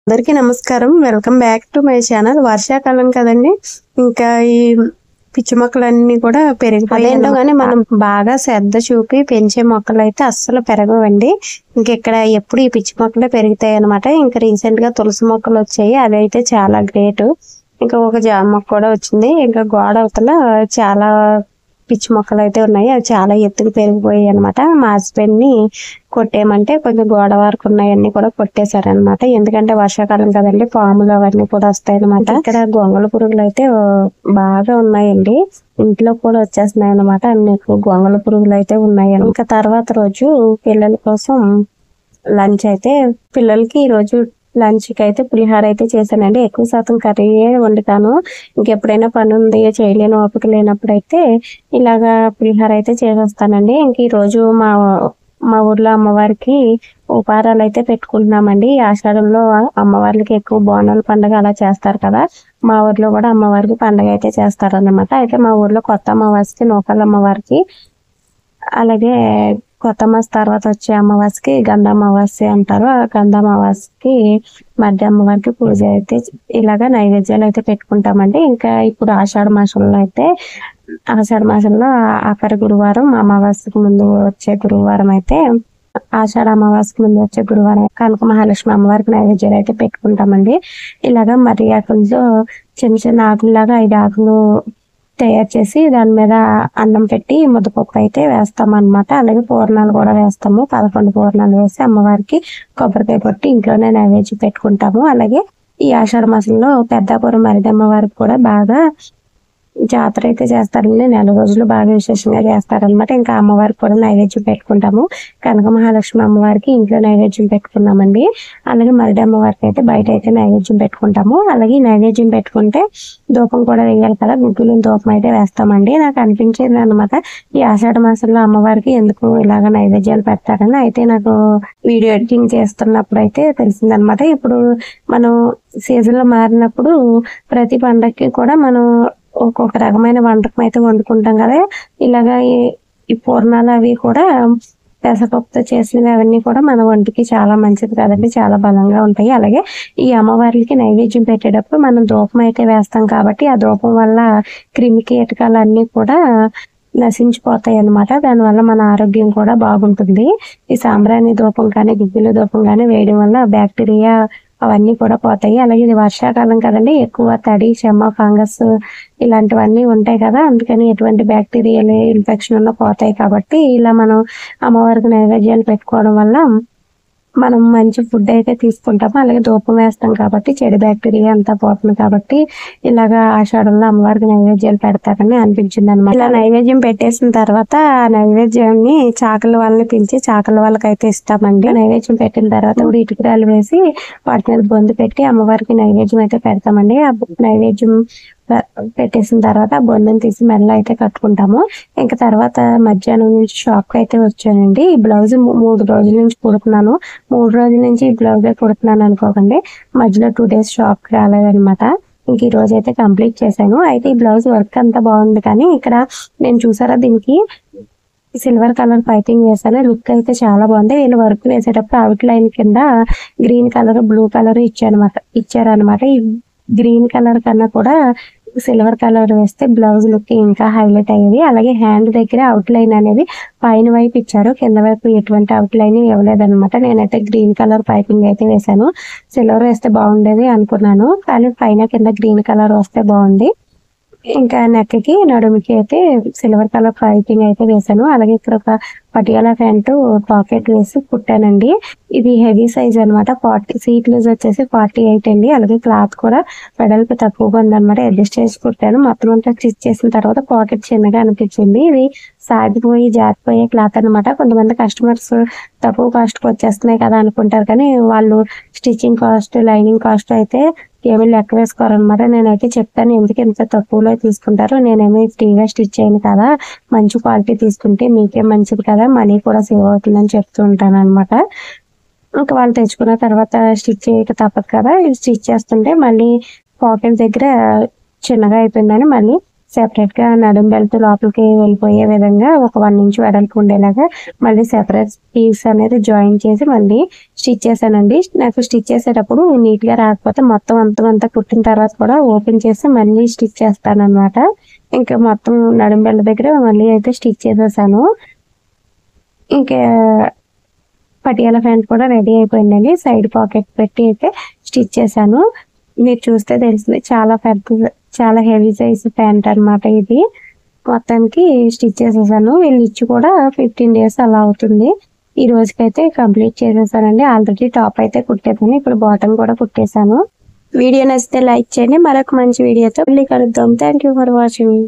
అందరికీ నమస్కారం. Welcome back to my channel. వర్షాకాలం కదండి, ఇంకా ఈ పిచ్చి మొక్కలన్నీ కూడా పెరిగిపోయేంటో కానీ మనం బాగా శ్రద్ధ చూపి పెంచే మొక్కలు అయితే అస్సలు పెరగవండి. ఇక్కడ ఎప్పుడు ఈ పిచ్చి మొక్కలే పెరుగుతాయి అనమాట. ఇంకా రీసెంట్ గా తులసి మొక్కలు వచ్చాయి, అవి అయితే చాలా గ్రేట్. ఇంకా ఒక జామ మొక్క కూడా వచ్చింది. ఇంకా గోడ అవతల చాలా పిచ్చి మొక్కలు అయితే ఉన్నాయి, అవి చాలా ఎత్తుకు పెరిగిపోయాయి అనమాట. మా హస్బెండ్ ని కొట్టేయమంటే కొంచెం గోడ వరకు ఉన్నాయన్నీ కూడా కొట్టేశారనమాట. ఎందుకంటే వర్షాకాలం కదండి, పాములు అవన్నీ కూడా వస్తాయి అనమాట. ఇక్కడ గొంగళ పురుగులు అయితే బాగా ఉన్నాయండి, ఇంట్లో కూడా వచ్చేస్తున్నాయి అనమాట. అన్ని గొంగళ పురుగులు అయితే ఉన్నాయి. ఇంకా తర్వాత రోజు పిల్లల కోసం లంచ్ అయితే పిల్లలకి ఈ రోజు లంచ్ కి అయితే పులిహార అయితే చేశానండి. ఎక్కువ శాతం కర్రీయే వండుతాను. ఇంకెప్పుడైనా పని ఉంది చేయలేని ఓపిక లేనప్పుడు అయితే ఇలాగా పులిహార అయితే చేసేస్తానండి. ఇంక ఈ రోజు మా ఊర్లో అమ్మవారికి ఉపారాలు అయితే పెట్టుకుంటున్నామండి. ఈ ఆషాఢంలో అమ్మవార్లకి ఎక్కువ బోనాల పండుగ అలా చేస్తారు కదా, మా ఊర్లో కూడా అమ్మవారికి పండుగ అయితే చేస్తారన్నమాట. అయితే మా ఊర్లో కొత్త అమ్మవారికి నూకల అమ్మవారికి, అలాగే కొత్త మాస తర్వాత వచ్చే అమావాస్యకి గంధ అమావాస్య అంటారు. ఆ గంధ అమావాస్యకి మధ్య అమ్మవారికి పూజ అయితే ఇలాగా నైవేద్యాలు అయితే పెట్టుకుంటామండి. ఇంకా ఇప్పుడు ఆషాఢ మాసంలో ఆఖరి గురువారం, అమావాస్యకు ముందు వచ్చే గురువారం అయితే ఆషాఢ అమావాస్యకు ముందు వచ్చే గురువారం కనక మహాలక్ష్మి అమ్మవారికి నైవేద్యాలు అయితే పెట్టుకుంటామండి. ఇలాగా మర్రి ఆకులతో చిన్న చిన్న ఆకుల్లాగా 5 ఆకులు తయారు చేసి దాని మీద అన్నం పెట్టి ముద్దపప్పు అయితే వేస్తాం అనమాట. అలాగే పూర్ణాలు కూడా వేస్తాము. 11 పూర్ణాలు వేసి అమ్మవారికి కొబ్బరికాయ కొట్టి ఇంట్లోనే నైవేద్యం పెట్టుకుంటాము. అలాగే ఈ ఆషాఢ మాసంలో పెద్దాపురం మరిదమ్మ వారికి కూడా బాగా జాతర అయితే చేస్తారండి. 4 రోజులు బాగా విశేషంగా చేస్తారనమాట. ఇంకా అమ్మవారికి కూడా నైవేద్యం పెట్టుకుంటాము. కనక మహాలక్ష్మి అమ్మవారికి ఇంట్లో నైవేద్యం పెట్టుకున్నామండి. అలాగే మరిడి అమ్మవారికి అయితే బయట అయితే నైవేద్యం పెట్టుకుంటాము. అలాగే నైవేద్యం పెట్టుకుంటే ధూపం కూడా వేయాలి కదా, గుగ్గులు ధూపం అయితే వేస్తామండి. నాకు అనిపించింది అనమాట, ఈ ఆషాఢ మాసంలో అమ్మవారికి ఎందుకు ఇలాగ నైవేద్యాలు పెడతారని. అయితే నాకు వీడియో ఎడిటింగ్ చేస్తున్నప్పుడు అయితే తెలిసిందనమాట. ఇప్పుడు మనం సీజన్ లో మారినప్పుడు ప్రతి పండగకి కూడా మనం ఒక్కొక్క రకమైన వంటకం అయితే వండుకుంటాం కదా. ఇలాగా ఈ పూర్ణాలు అవి కూడా పెసరపప్పుతో చేసినవి అవన్నీ కూడా మన ఒంటికి చాలా మంచిది కదండి, చాలా బలంగా ఉంటాయి. అలాగే ఈ అమ్మవారికి నైవేద్యం పెట్టేటప్పుడు మనం ధూపం అయితే వేస్తాం కాబట్టి ఆ ధూపం వల్ల క్రిమి కీటకాలు అన్ని కూడా నశించిపోతాయి అన్నమాట. దానివల్ల మన ఆరోగ్యం కూడా బాగుంటుంది. ఈ సాంబ్రాణి ధూపం కానీ గుగ్గిల ధూపం కానీ వేయడం వల్ల బ్యాక్టీరియా అవన్నీ కూడా పోతాయి. అలాగే ఇది వర్షాకాలం కదండి, ఎక్కువ తడి, చెమ్మ, ఫంగస్ ఇలాంటివన్నీ ఉంటాయి కదా, అందుకని ఎటువంటి బ్యాక్టీరియాలు ఇన్ఫెక్షన్ ఉన్న పోతాయి. కాబట్టి ఇలా మనం అమ్మవారికి నైవేద్యాలు పెట్టుకోవడం వల్ల మనం మంచి ఫుడ్ అయితే తీసుకుంటాము. అలాగే ధూపం వేస్తాం కాబట్టి చెడు బ్యాక్టీరియా అంతా పోతుంది. కాబట్టి ఇలాగా ఆషాఢంలో అమ్మవారికి నైవేద్యాలు పెడతారని అనిపించింది అనమాట. ఇలా నైవేద్యం పెట్టేసిన తర్వాత ఆ నైవేద్యాన్ని చాకల వాళ్ళని పిలిచి చాకల వాళ్ళకైతే ఇస్తామండి. నైవేద్యం పెట్టిన తర్వాత ఇప్పుడు ఇటుకరాలు వేసి వాటి మీద బొందు పెట్టి అమ్మవారికి నైవేద్యం అయితే పెడతామండి. ఆ నైవేద్యం పెట్టేసిన తర్వాత ఆ బొందుని తీసి మెల్ల అయితే కట్టుకుంటాము. ఇంకా తర్వాత మధ్యాహ్నం నుంచి షాప్ కి అయితే వచ్చానండి. ఈ బ్లౌజ్ 3 రోజుల నుంచి కుడుతున్నాను. 3 రోజుల నుంచి ఈ బ్లౌజే కుడుతున్నాను అనుకోకండి, మధ్యలో 2 days షాప్ కి రాలేదనమాట. ఇంక ఈ రోజు అయితే కంప్లీట్ చేశాను. అయితే ఈ బ్లౌజ్ వర్క్ అంతా బాగుంది, కానీ ఇక్కడ నేను చూసారా దీనికి సిల్వర్ కలర్ పైపింగ్ వేసాను. లుక్ అయితే చాలా బాగుంది. నేను వర్క్ వేసేటప్పుడు అవుట్ లైన్ కింద గ్రీన్ కలర్, బ్లూ కలర్ ఇచ్చారనమాట. ఈ గ్రీన్ కలర్ కన్నా కూడా సిల్వర్ కలర్ వేస్తే బ్లౌజ్ లుక్ ఇంకా హైలైట్ అయ్యేది. అలాగే హ్యాండ్ దగ్గర అవుట్ లైన్ అనేది పైన వైపు ఇచ్చారు, కింద వైపు ఎటువంటి అవుట్ లైన్ ఇవ్వలేదన్నమాట. నేనైతే గ్రీన్ కలర్ పైపింగ్ అయితే వేసాను. సిల్వర్ వేస్తే బాగుండేది అనుకున్నాను, కానీ పైన కింద గ్రీన్ కలర్ వస్తే బాగుంది. ఇంకా నెక్ కి నడుముకి అయితే సిల్వర్ కలర్ పైపింగ్ అయితే వేసాను. అలాగే ఇక్కడ ఒక పటియాలా ప్యాంటు పాకెట్ వేసి కుట్టానండి. ఇది హెవీ సైజ్ అనమాట. 40 సీట్ లూజ్ వచ్చేసి 48 అండి. అలాగే క్లాత్ కూడా వెడల్పు తక్కువగా ఉందన్నమాట. అడ్జస్ట్ చేసి కుట్టాను. మొత్తం అంతా స్టిచ్ చేసిన తర్వాత పాకెట్ చిన్నగా అనిపించింది. ఇది సాగిపోయి జారిపోయే క్లాత్ అనమాట. కొంతమంది కస్టమర్స్ తక్కువ కాస్ట్ కి వచ్చేస్తున్నాయి కదా అనుకుంటారు, కానీ వాళ్ళు స్టిచ్చింగ్ కాస్ట్, లైనింగ్ కాస్ట్ అయితే ఏమీ లెక్క వేసుకోరనమాట. నేనైతే చెప్తాను ఎందుకు ఇంత తక్కువలో తీసుకుంటారు, నేనేమీ ఫ్రీగా స్టిచ్ చేయను కదా, మంచి క్వాలిటీ తీసుకుంటే మీకే మంచిది కదా, మనీ కూడా సేవ్ అవుతుందని చెప్తూ ఉంటాను అనమాట. ఇంకా వాళ్ళు తెచ్చుకున్న తర్వాత స్టిచ్ చేయక తప్పదు కదా. స్టిచ్ చేస్తుంటే మళ్ళీ పాకెట్ దగ్గర చిన్నగా అయిపోయిందని మళ్ళీ సెపరేట్ గా నడుం బెల్ట్ లోపలికి వెళ్ళిపోయే విధంగా ఒక 1 ఇంచ్ వెడల్పు ఉండేలాగా మళ్ళీ సెపరేట్ పీస్ అనేది జాయిన్ చేసి మళ్ళీ స్టిచ్ చేశానండి. నాకు స్టిచ్ చేసేటప్పుడు నీట్ గా రాకపోతే మొత్తం అంతా కుట్టిన తర్వాత కూడా ఓపెన్ చేసి మళ్ళీ స్టిచ్ చేస్తాను అనమాట. ఇంకా మొత్తం నడుం బెల్ట్ దగ్గర మళ్ళీ అయితే స్టిచ్ చేసేసాను. ఇంకా పటియాల ప్యాంట్ కూడా రెడీ అయిపోయిందండి. సైడ్ పాకెట్ పెట్టి అయితే స్టిచ్ చేశాను. మీరు చూస్తే తెలుస్తుంది, చాలా పెద్ద, చాలా హెవీ సైజ్ ప్యాంట్ అనమాట ఇది. మొత్తానికి స్టిచ్ చేసేసాను. వీళ్ళు ఇచ్చి కూడా 15 days అలా అవుతుంది. ఈ రోజుకైతే కంప్లీట్ చేసేసానండి. ఆల్రెడీ టాప్ అయితే కుట్టేసాను, ఇప్పుడు బాటమ్ కూడా కుట్టేశాను. వీడియో నచ్చితే లైక్ చేయండి. మరొక మంచి వీడియోతో మళ్ళీ కలుద్దాం. Thank you for watching.